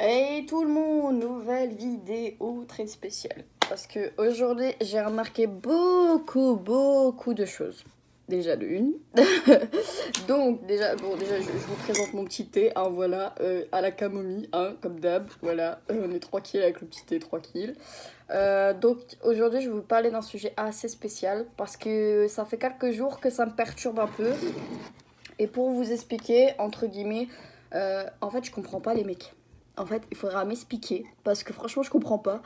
Hey tout le monde, nouvelle vidéo très spéciale. Parce que aujourd'hui, j'ai remarqué beaucoup de choses. Déjà de une. Donc déjà je vous présente mon petit thé, hein, voilà, à la camomille, hein, comme d'hab, voilà, on est tranquille avec le petit thé, tranquille. Donc aujourd'hui, je vais vous parler d'un sujet assez spécial parce que ça fait quelques jours que ça me perturbe un peu. Et pour vous expliquer, entre guillemets, en fait, je comprends pas les mecs. En fait, il faudra m'expliquer parce que franchement, je comprends pas.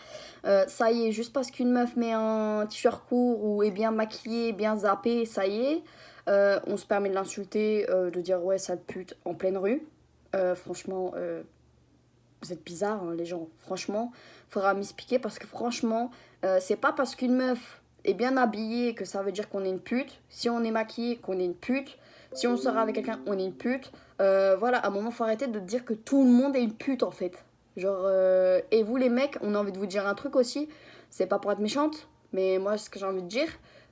Ça y est, juste parce qu'une meuf met un t-shirt court ou est bien maquillée, bien zappée, ça y est, on se permet de l'insulter, de dire ouais, sale pute en pleine rue. Franchement, vous êtes bizarres, hein, les gens. Franchement, faudra m'expliquer parce que franchement, c'est pas parce qu'une meuf est bien habillée que ça veut dire qu'on est une pute. Si on est maquillé, qu'on est une pute. Si on sort avec quelqu'un, on est une pute. Voilà, à un moment, faut arrêter de dire que tout le monde est une pute en fait. Genre, et vous les mecs, on a envie de vous dire un truc aussi. C'est pas pour être méchante, mais moi, ce que j'ai envie de dire,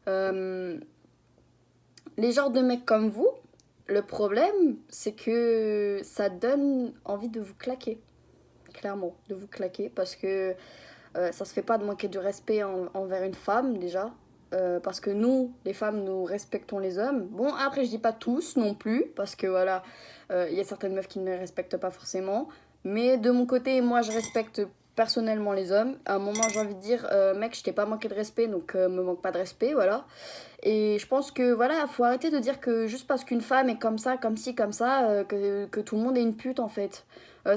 euh, les genres de mecs comme vous, le problème, c'est que ça donne envie de vous claquer clairement, de vous claquer parce que ça se fait pas de manquer de respect envers une femme déjà. Parce que nous, les femmes, nous respectons les hommes. Bon, après, je dis pas tous non plus, parce que voilà, il y a certaines meufs qui ne les respectent pas forcément. Mais de mon côté, moi, je respecte personnellement les hommes. À un moment, j'ai envie de dire, mec, je t'ai pas manqué de respect, donc me manque pas de respect, voilà. Et je pense que voilà, faut arrêter de dire que juste parce qu'une femme est comme ça, comme ci, comme ça, que tout le monde est une pute en fait.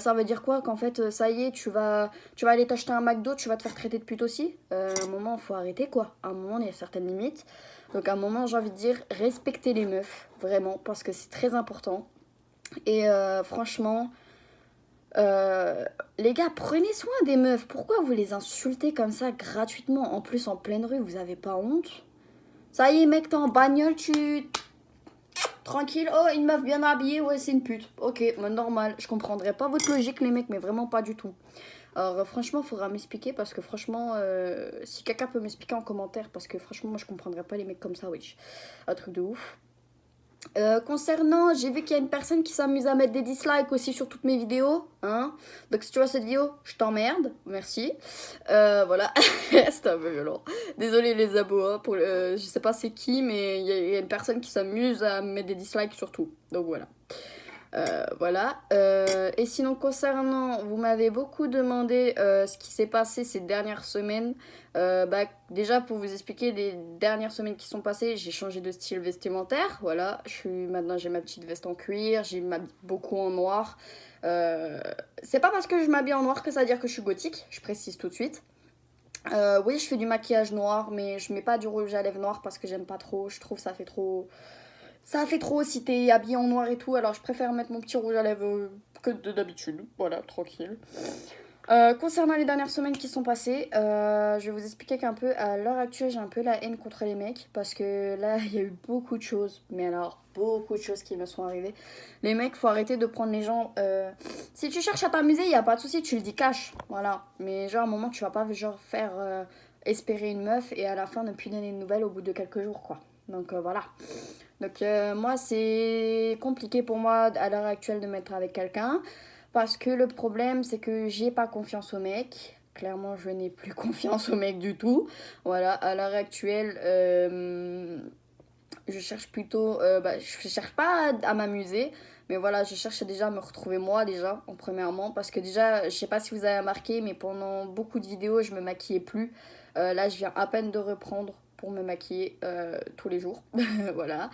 Ça veut dire quoi? Qu'en fait, ça y est, tu vas aller t'acheter un McDo, tu vas te faire traiter de pute aussi? À un moment, faut arrêter quoi. À un moment, il y a certaines limites. Donc à un moment, j'ai envie de dire, respectez les meufs, vraiment, parce que c'est très important. Et franchement, euh, les gars, prenez soin des meufs. Pourquoi vous les insultez comme ça gratuitement? En plus, en pleine rue, vous avez pas honte? Ça y est, mec, t'es en bagnole, tu. Tranquille, oh, une meuf bien habillée, ouais, c'est une pute. Ok, mais normal, je comprendrais pas votre logique, les mecs, mais vraiment pas du tout. Alors, franchement, faudra m'expliquer parce que, franchement, si quelqu'un peut m'expliquer en commentaire, parce que, franchement, moi, je comprendrais pas les mecs comme ça, wesh. Un truc de ouf. Concernant, j'ai vu qu'il y a une personne qui s'amuse à mettre des dislikes aussi sur toutes mes vidéos. Hein. Donc si tu vois cette vidéo, je t'emmerde. Merci. Voilà. C'était un peu violent. Désolé les abos. Hein, je sais pas c'est qui, mais il y a une personne qui s'amuse à mettre des dislikes sur tout. Donc voilà. Voilà. Et sinon, concernant, vous m'avez beaucoup demandé ce qui s'est passé ces dernières semaines. Déjà, pour vous expliquer les dernières semaines qui sont passées, j'ai changé de style vestimentaire. Voilà, maintenant j'ai ma petite veste en cuir, j'ai m'habille beaucoup en noir. C'est pas parce que je m'habille en noir que ça veut dire que je suis gothique, je précise tout de suite. Oui, je fais du maquillage noir, mais je mets pas du rouge à lèvres noir parce que j'aime pas trop. Je trouve que ça fait trop. Ça fait trop si t'es habillé en noir et tout, alors je préfère mettre mon petit rouge à lèvres que d'habitude. Voilà, tranquille. Concernant les dernières semaines qui sont passées, je vais vous expliquer qu'un peu, à l'heure actuelle, j'ai un peu la haine contre les mecs. Parce que là, il y a eu beaucoup de choses. Mais alors, beaucoup de choses qui me sont arrivées. Les mecs, faut arrêter de prendre les gens. Si tu cherches à t'amuser, il n'y a pas de souci, tu le dis cash. Voilà. Mais genre, à un moment, tu vas pas genre faire espérer une meuf et à la fin ne plus donner de nouvelles au bout de quelques jours, quoi. Donc voilà. Donc moi, c'est compliqué pour moi à l'heure actuelle de mettre avec quelqu'un parce que le problème, c'est que j'ai pas confiance au mec. Clairement, je n'ai plus confiance au mec du tout. Voilà, à l'heure actuelle, je cherche plutôt, je cherche pas à m'amuser, mais voilà, je cherche déjà à me retrouver moi déjà, en premièrement, parce que déjà, je sais pas si vous avez remarqué, mais pendant beaucoup de vidéos, je me maquillais plus. Là, je viens à peine de reprendre pour me maquiller tous les jours, voilà.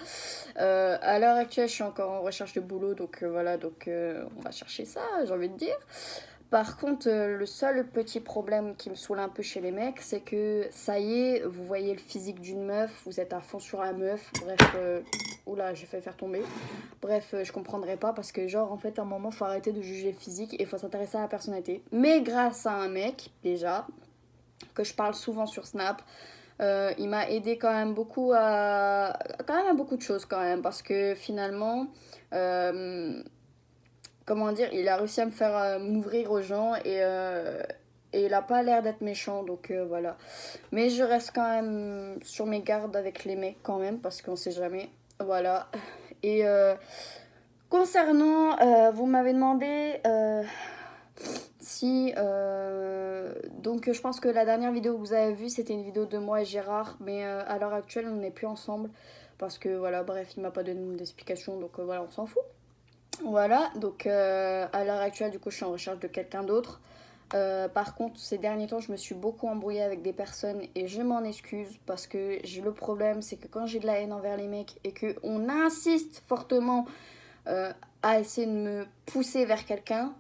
À l'heure actuelle, je suis encore en recherche de boulot, donc voilà, donc on va chercher ça, j'ai envie de dire. Par contre, le seul petit problème qui me saoule un peu chez les mecs, c'est que ça y est, vous voyez le physique d'une meuf, vous êtes à fond sur la meuf, bref, oula, j'ai failli faire tomber. Bref, je comprendrai pas parce que, genre, en fait, à un moment, faut arrêter de juger le physique et faut s'intéresser à la personnalité. Mais grâce à un mec, déjà, que je parle souvent sur Snap, il m'a aidé quand même beaucoup à. Quand même à beaucoup de choses, quand même, parce que finalement. Comment dire, il a réussi à me faire m'ouvrir aux gens et il a pas l'air d'être méchant, donc voilà. Mais je reste quand même sur mes gardes avec les mecs quand même, parce qu'on sait jamais. Voilà. Et concernant, vous m'avez demandé aussi. Donc je pense que la dernière vidéo que vous avez vue, c'était une vidéo de moi et Gérard. Mais à l'heure actuelle, on n'est plus ensemble. Parce que voilà, bref, il m'a pas donné d'explication. Donc voilà, on s'en fout. Voilà, donc à l'heure actuelle, du coup, je suis en recherche de quelqu'un d'autre. Par contre, ces derniers temps, je me suis beaucoup embrouillée avec des personnes et je m'en excuse parce que j'ai le problème, c'est que quand j'ai de la haine envers les mecs et qu'on insiste fortement à essayer de me pousser vers quelqu'un,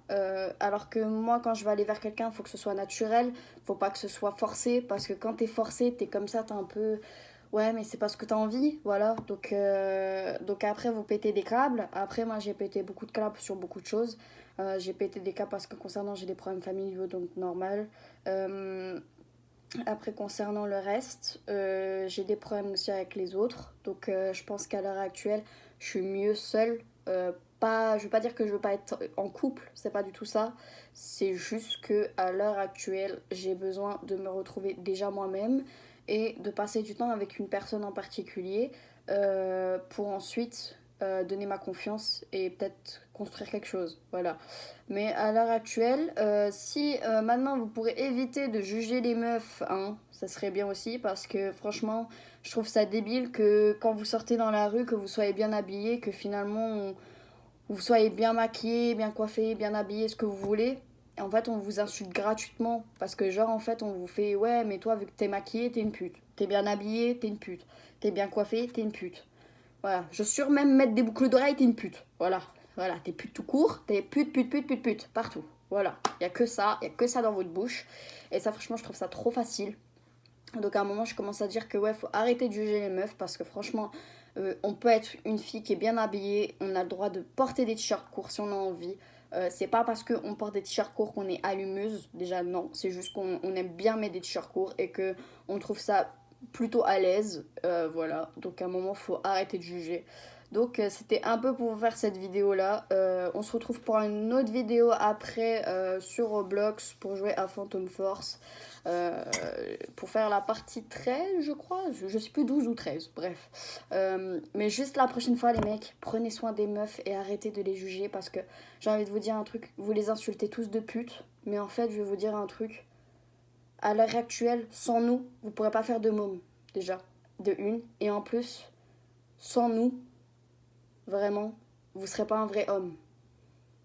alors que moi, quand je vais aller vers quelqu'un, il faut que ce soit naturel, faut pas que ce soit forcé, parce que quand t'es forcé, t'es comme ça, t'es un peu... Ouais, mais c'est parce que t'as envie, voilà. Donc après, vous pétez des câbles. Après, moi, j'ai pété beaucoup de câbles sur beaucoup de choses. J'ai pété des câbles parce que concernant, j'ai des problèmes familiaux, donc normal. Après, concernant le reste, j'ai des problèmes aussi avec les autres. Donc je pense qu'à l'heure actuelle, je suis mieux seule. Je veux pas dire que je veux pas être en couple, c'est pas du tout ça. C'est juste que à l'heure actuelle, j'ai besoin de me retrouver déjà moi-même et de passer du temps avec une personne en particulier pour ensuite donner ma confiance et peut-être construire quelque chose. Voilà. Mais à l'heure actuelle, si maintenant vous pourrez éviter de juger les meufs, hein, ça serait bien aussi parce que franchement, je trouve ça débile que quand vous sortez dans la rue, que vous soyez bien habillé, que finalement vous soyez bien maquillé, bien coiffé, bien habillé, ce que vous voulez. Et en fait, on vous insulte gratuitement parce que genre en fait, on vous fait ouais, mais toi vu que t'es maquillé, t'es une pute. T'es bien habillé, t'es une pute. T'es bien coiffé, t'es une pute. Voilà, je suis même mettre des boucles d'oreilles, t'es une pute. Voilà. Voilà, t'es pute tout court, t'es pute, pute, pute, pute, pute, partout. Voilà, y a que ça dans votre bouche. Et ça, franchement, je trouve ça trop facile. Donc à un moment, je commence à dire que ouais, faut arrêter de juger les meufs parce que franchement, on peut être une fille qui est bien habillée, on a le droit de porter des t-shirts courts si on a envie. C'est pas parce qu'on porte des t-shirts courts qu'on est allumeuse, déjà non, c'est juste qu'on aime bien mettre des t-shirts courts et que on trouve ça plutôt à l'aise, voilà. Donc à un moment, faut arrêter de juger. Donc c'était un peu pour vous faire cette vidéo là. On se retrouve pour une autre vidéo après sur Roblox pour jouer à Phantom Force. Pour faire la partie 13 je crois, je sais plus 12 ou 13, bref. Mais juste la prochaine fois les mecs, prenez soin des meufs et arrêtez de les juger parce que j'ai envie de vous dire un truc, vous les insultez tous de pute, mais en fait je vais vous dire un truc, à l'heure actuelle, sans nous, vous pourrez pas faire de môme, déjà, de une, et en plus, sans nous, vraiment, vous serez pas un vrai homme.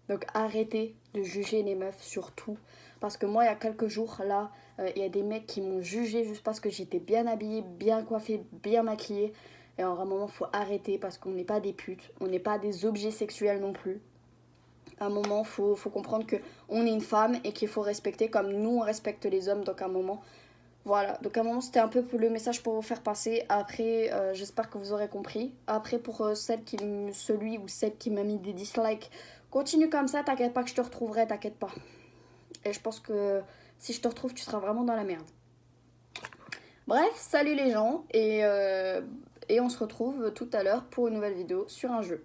Donc arrêtez de juger les meufs surtout. Parce que moi, il y a quelques jours, là, il y a des mecs qui m'ont jugé juste parce que j'étais bien habillée, bien coiffée, bien maquillée. Et à un moment, il faut arrêter parce qu'on n'est pas des putes. On n'est pas des objets sexuels non plus. À un moment, faut comprendre qu'on est une femme et qu'il faut respecter comme nous, on respecte les hommes. Donc à un moment, voilà. Donc à un moment, c'était un peu le message pour vous faire passer. Après, j'espère que vous aurez compris. Après, pour celui ou celle qui m'a mis des dislikes, continue comme ça, t'inquiète pas que je te retrouverai, t'inquiète pas. Et je pense que si je te retrouve, tu seras vraiment dans la merde. Bref, salut les gens et on se retrouve tout à l'heure pour une nouvelle vidéo sur un jeu.